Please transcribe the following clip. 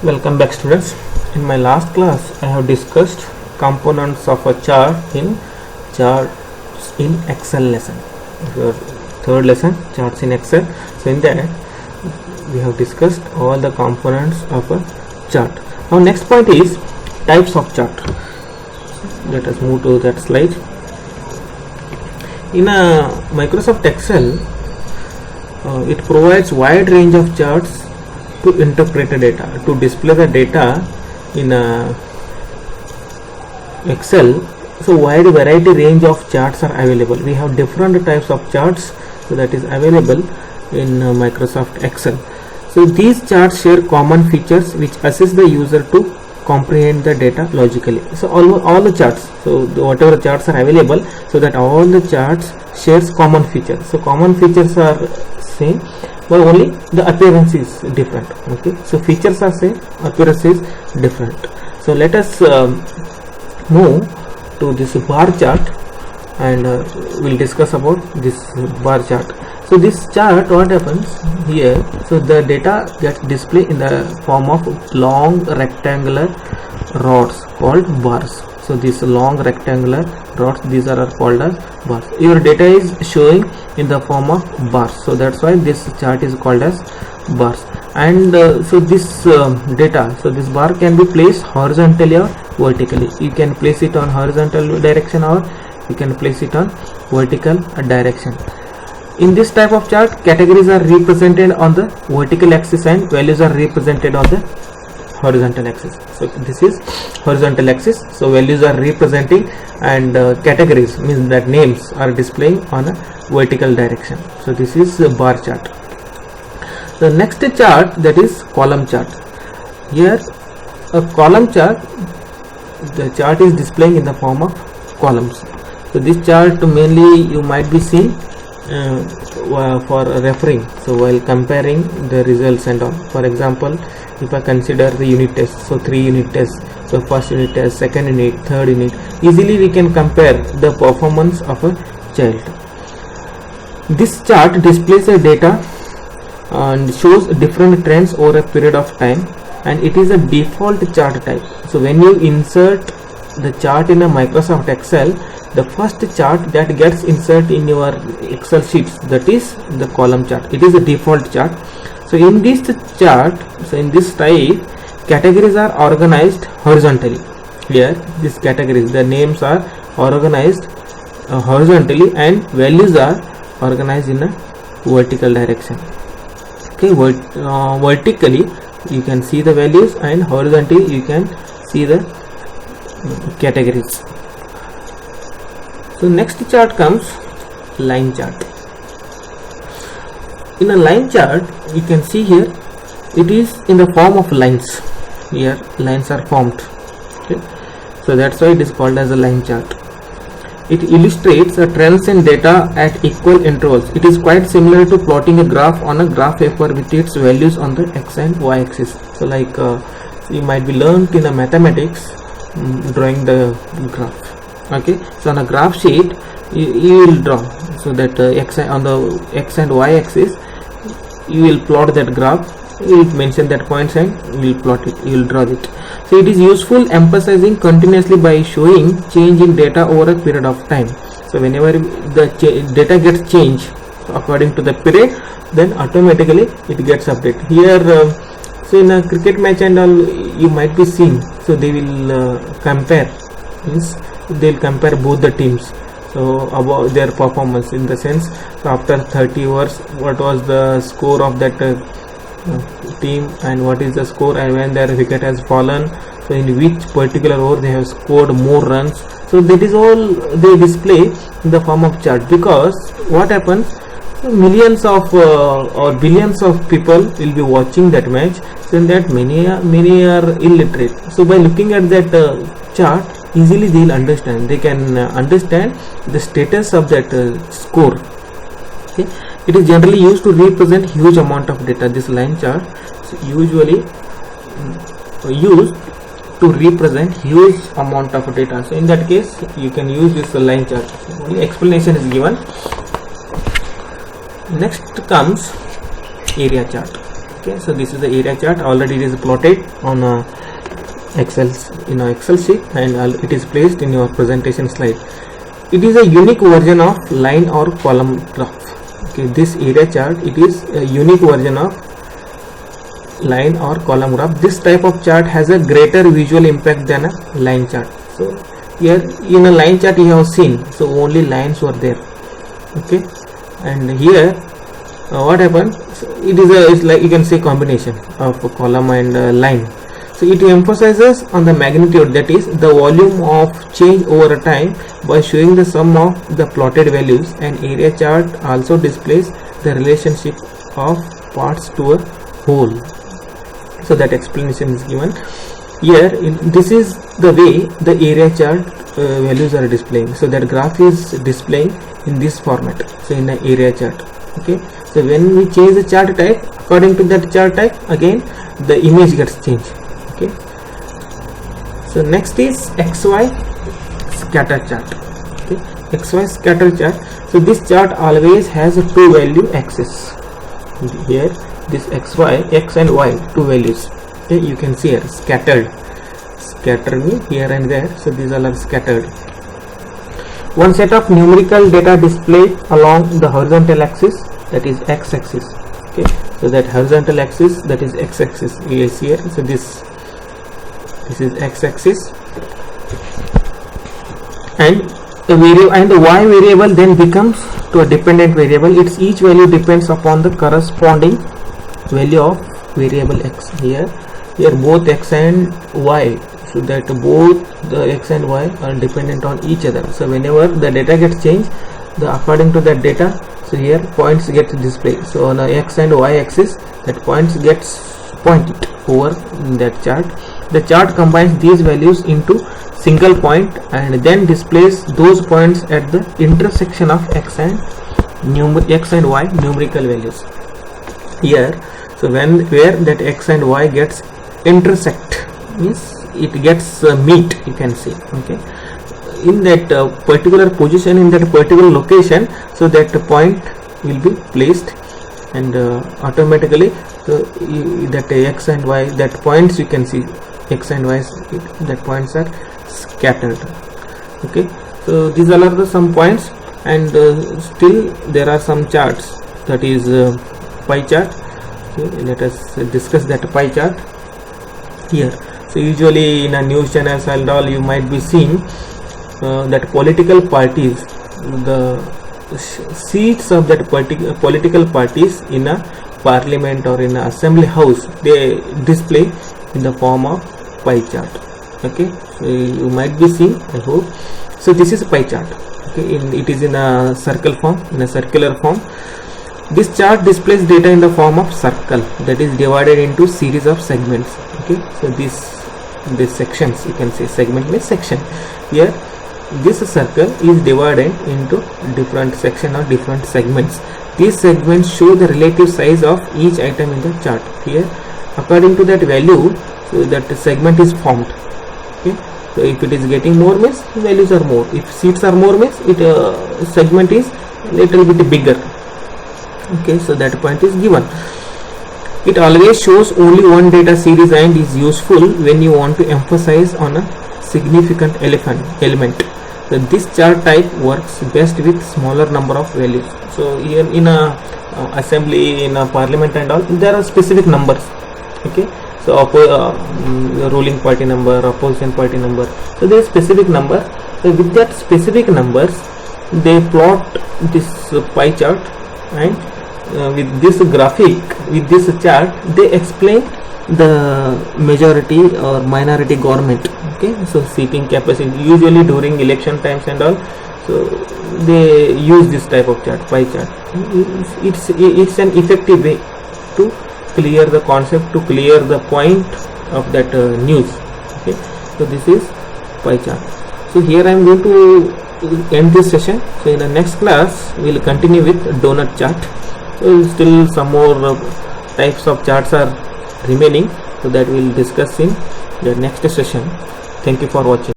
Welcome back, students. In my last class I have discussed components of a chart in Excel lesson. Your third lesson, charts in Excel. So in that we have discussed all the components of a chart. Now next point is types of chart. Let us move to that slide. In a Microsoft Excel, it provides wide range of charts to interpret the data, to display the data in Excel. So wide variety range of charts are available. We have different types of charts that is available in Microsoft Excel. So these charts share common features which assist the user to comprehend the data logically. So all the charts, so whatever charts are available, so that all the charts shares common features. So common features are same, but only the appearance is different. Okay, so features are same, appearance is different. So let us move to this bar chart and we'll discuss about this bar chart. So this chart, what happens here, so the data gets displayed in the form of long rectangular rods called bars. So these long rectangular rods, these are called as bars. Your data is showing in the form of bars, so that's why this chart is called as bars. And so this data, so this bar can be placed horizontally or vertically. You can place it on horizontal direction or you can place it on vertical direction. In this type of chart, categories are represented on the vertical axis and values are represented on the horizontal axis. So this is horizontal axis, so values are representing and categories means that names are displaying on a vertical direction. So this is a bar chart. The next chart, that is column chart. Here a column chart, the chart is displaying in the form of columns. So this chart mainly you might be seeing for referring, so while comparing the results and all. For example, if I consider the unit test, so 3 unit tests, so first unit test, second unit, third unit, easily we can compare the performance of a child. This chart displays the data and shows different trends over a period of time, and it is a default chart type. So when you insert the chart in a Microsoft Excel, the first chart that gets inserted in your Excel sheets, that is the column chart. It is a default chart. So in this chart, so in this type, categories are organized horizontally. Here these categories, the names are organized horizontally and values are organized in a vertical direction. Okay, vertically you can see the values and horizontally you can see the categories. So next chart comes line chart. In a line chart, you can see here it is in the form of lines. Here lines are formed. Okay, so that's why it is called as a line chart. It illustrates a trends in data at equal intervals. It is quite similar to plotting a graph on a graph paper with its values on the x and y axis. So like you might be learned in a mathematics drawing the graph. Okay, so on a graph sheet you will draw, so that on the x and y axis you will plot that graph. You will mention that points and you will plot it, you will draw it. So it is useful emphasizing continuously by showing change in data over a period of time. So whenever the data gets changed according to the period, then automatically it gets updated. Here so in a cricket match and all you might be seeing, so they will compare, means they will compare both the teams, so about their performance, in the sense, so after 30 overs what was the score of that team and what is the score, and when their wicket has fallen, so in which particular over they have scored more runs. So that is all they display in the form of chart, because what happens, millions of or billions of people will be watching that match, so in that many are illiterate. So by looking at that chart, easily they will understand, they can understand the status of that score. Okay, it is generally used to represent huge amount of data. This line chart is usually used to represent huge amount of data. So in that case you can use this line chart. Only explanation is given. Next comes area chart. Okay, so this is the area chart. Already it is plotted on Excel sheet, and it is placed in your presentation slide. It is a unique version of line or column graph. Okay, this area chart, it is a unique version of line or column graph. This type of chart has a greater visual impact than a line chart. So here in a line chart you have seen, so only lines were there. Okay, and here what happens, so it's like you can say combination of a column and line. So it emphasizes on the magnitude, that is the volume of change over a time by showing the sum of the plotted values. And area chart also displays the relationship of parts to a whole. So that explanation is given here. This is the way the area chart values are displaying. So that graph is displaying in this format, so in an area chart. Okay, so when we change the chart type, according to that chart type, again the image gets changed. Okay, so next is XY scatter chart. Okay, XY scatter chart. So this chart always has a two value axis. Here this XY, X and Y, two values. Okay, you can see here scattered, scatter me here and there. So these all are scattered. One set of numerical data displayed along the horizontal axis, that is X axis. Okay, so that horizontal axis, that is X axis, is here. So this is X axis, and the Y variable then becomes to a dependent variable. Its each value depends upon the corresponding value of variable X. Here both X and Y, so that both the X and Y are dependent on each other. So whenever the data gets changed, according to that data, so here points get displayed. So on the X and Y axis, that points gets pointed over that chart. The chart combines these values into single point and then displays those points at the intersection of X and Y numerical values. Here, so where that X and Y gets intersect, means it gets meet, you can say. Okay, in that particular position, in that particular location, so that point will be placed, and automatically that X and Y, that points you can see X and Y, that points are scattered. Okay, so these all are some points, and still there are some charts, that is pie chart. Okay, let us discuss that pie chart here. So usually in a news channels and all, you might be seeing that political parties, the seats of that political parties in a parliament or in a assembly house, they display in the form of pie chart. Okay, so you might be seeing, I hope. So this is a pie chart. Okay, it is in a circle form, in a circular form. This chart displays data in the form of circle, that is divided into series of segments. Okay, so these sections, you can say segment means section. Here this circle is divided into different section or different segments. These segments show the relative size of each item in the chart. Here according to that value, so that segment is formed. Okay, so if it is getting more means values are more, if seats are more means it segment is little bit bigger. Okay, so that point is given. It always shows only one data series and is useful when you want to emphasize on a significant element. So this chart type works best with smaller number of values. So here in a assembly, in a parliament and all, there are specific numbers. Okay, so ruling party number, opposition party number, so there is specific number. So with that specific numbers, they plot this pie chart, and with this graphic, with this chart, they explain the majority or minority government. Okay, so seating capacity, usually during election times and all, so they use this type of chart, pie chart. It's an effective way to clear the concept, to clear the point of that news. Okay, so this is pie chart. So here I am going to end this session. So in the next class we will continue with donut chart. So still some more types of charts are remaining, so that we will discuss in the next session. Thank you for watching.